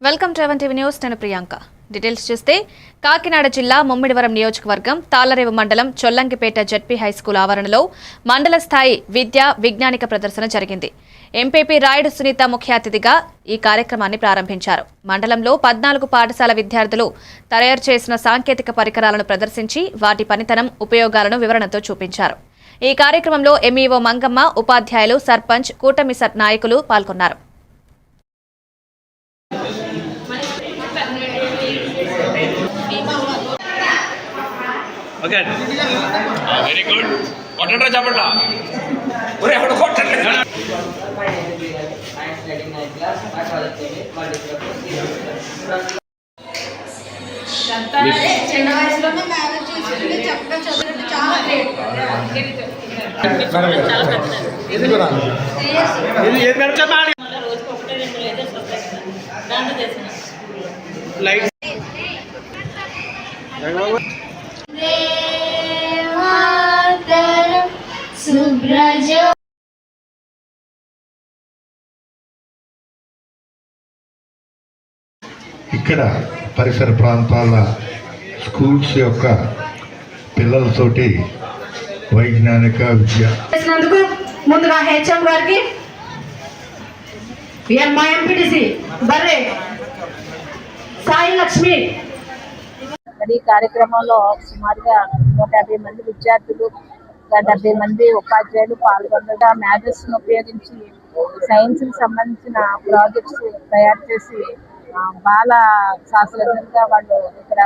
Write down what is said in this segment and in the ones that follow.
Welcome to TV news. నేను Priyanka. Details చూస్తే కాకినాడ జిల్లా ముమ్మిడివరం నియోజకవర్గం తాళ్లరేవు మండలం చొల్లంగిపేట జెడ్పీ హైస్కూల్ ఆవరణలో మండల స్థాయి విద్యా విజ్ఞానిక ప్రదర్శన జరిగింది. ఎంపీపీ రాయుడు సునీత ముఖ్య అతిథిగా ఈ కార్యక్రమాన్ని ప్రారంభించారు. మండలంలో 14 పాఠశాల విద్యార్థులు తయారు చేసిన సాంకేతిక పరికరాలను ప్రదర్శించి వాటి పనితనం ఉపయోగాలను వివరణతో చూపించారు. ఈ కార్యక్రమంలో ఎంఈఓ మంగమ్మ, ఉపాధ్యాయులు, సర్పంచ్, కూటమి నాయకులు పాల్గొన్నారు. ఓకే వెరీ గుడ్ కొట్టండి చెప్పండి ఒరే అక్కడ కొట్టండి చిన్న వయసులోనే మ్యారేజ్ చేసి చక్కగా చదువుకుంటే చాలా గ్రేట్. ఇక్కడ పరిసర ప్రాంతాల స్కూల్స్ యొక్క పిల్లలతోటి వైజ్ఞానిక విద్య ముందుగా హెచ్ఎం గారికి మా ఎంపీటీసీ బర్రే సాయి లక్ష్మి. ఈ కార్యక్రమంలో సుమారుగా 150 మంది విద్యార్థులు, 70 మంది ఉపాధ్యాయులు పాల్గొనగా మ్యాథ్స్ ఉపయోగించి సైన్స్ కి సంబంధించిన ప్రాజెక్ట్స్ తయారు చేసి బాల శాస్త్రజ్ఞులుగా వాళ్ళు ఇక్కడ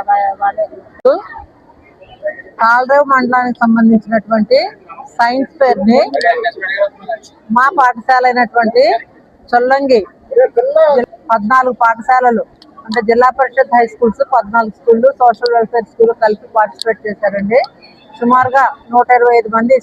తాళ్లరేవు మండలానికి సంబంధించినటువంటి సైన్స్ ఫేర్ ని మా పాఠశాల అయినటువంటి చొల్లంగి 14 పాఠశాలలు అంటే జిల్లా పరిషత్ హై స్కూల్స్ 14 స్కూళ్ళు, సోషల్ వెల్ఫేర్ స్కూల్ కలిపి పార్టిసిపేట్ చేశారండి. సుమారుగా 125 మంది